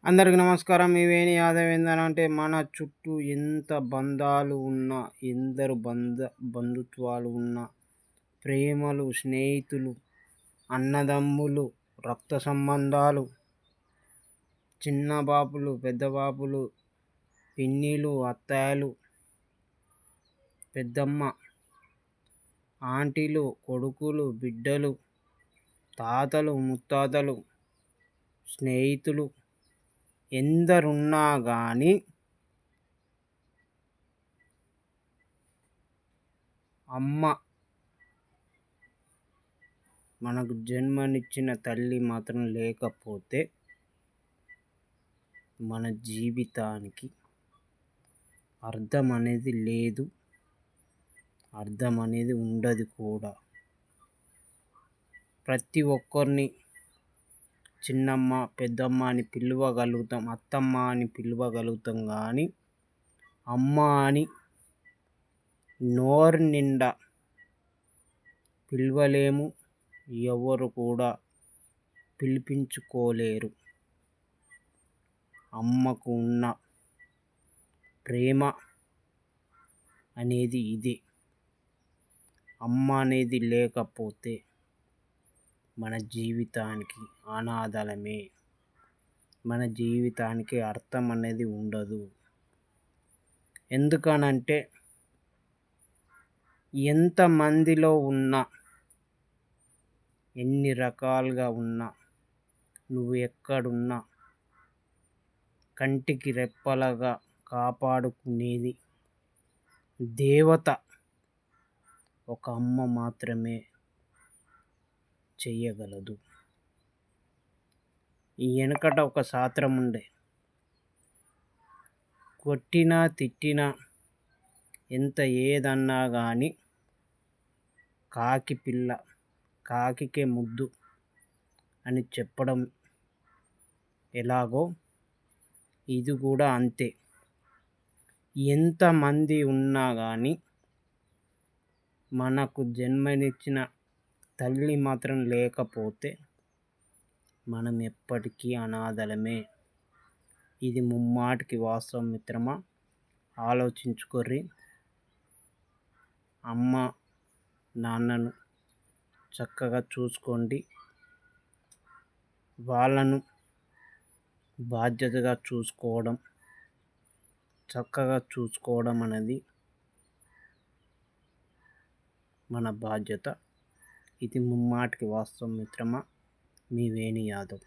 అందరికి నమస్కారం. మీ వేణి యాదవ్ ఏందనంటే మన చుట్టూ ఎంత బంధాలు ఉన్నా, ఎందరు బంధుత్వాలు ఉన్నా, ప్రేమలు, స్నేహితులు, అన్నదమ్ములు, రక్త సంబంధాలు, చిన్న బాపులు, పెద్ద బాపులు, పిన్నిలు, అత్తయ్యలు, పెద్దమ్మ, ఆంటీలు, కొడుకులు, బిడ్డలు, తాతలు, ముత్తాతలు, స్నేహితులు ఎందరున్నా కానీ అమ్మ మనకు జన్మనిచ్చిన తల్లి మాత్రం లేకపోతే మన జీవితానికి అర్థం అనేది లేదు, అర్థం అనేది ఉండదు కూడా. ప్రతి ఒక్కరిని చిన్నమ్మ, పెద్దమ్మ అని పిలవగలుగుతాం, అత్తమ్మ అని పిలవగలుగుతాం, కానీ అమ్మ అని నోరు నిండా పిలవలేము, ఎవరు కూడా పిలిపించుకోలేరు. అమ్మకు ఉన్న ప్రేమ అనేది ఇదే. అమ్మ అనేది లేకపోతే మన జీవితానికి అనాథలమే, మన జీవితానికి అర్థం అనేది ఉండదు. ఎందుకనంటే ఎంతమందిలో ఉన్నా, ఎన్ని రకాలుగా ఉన్నా, నువ్వు ఎక్కడున్నా కంటికి రెప్పలాగా కాపాడుకునేది దేవత ఒక అమ్మ మాత్రమే చెయ్యగలదు. ఈ వెనకట ఒక శాస్త్రం ఉండే, కొట్టినా తిట్టినా ఎంత ఏదన్నా కానీ కాకి పిల్ల కాకికే ముద్దు అని చెప్పడం ఎలాగో ఇది కూడా అంతే. ఎంతమంది ఉన్నా కానీ మనకు జన్మనిచ్చిన తల్లి మాత్రం లేకపోతే మనం ఎప్పటికీ అనాథలమే. ఇది ముమ్మాటికి వాస్తవం మిత్రమా, ఆలోచించుకోర్రి. అమ్మ నాన్నను చక్కగా చూసుకోండి. వాళ్ళను బాధ్యతగా చూసుకోవడం, చక్కగా చూసుకోవడం అనేది మన బాధ్యత. ఇది ముమ్మాటికి వాస్తవం మిత్రమా. మీ వేణి యాదవ్.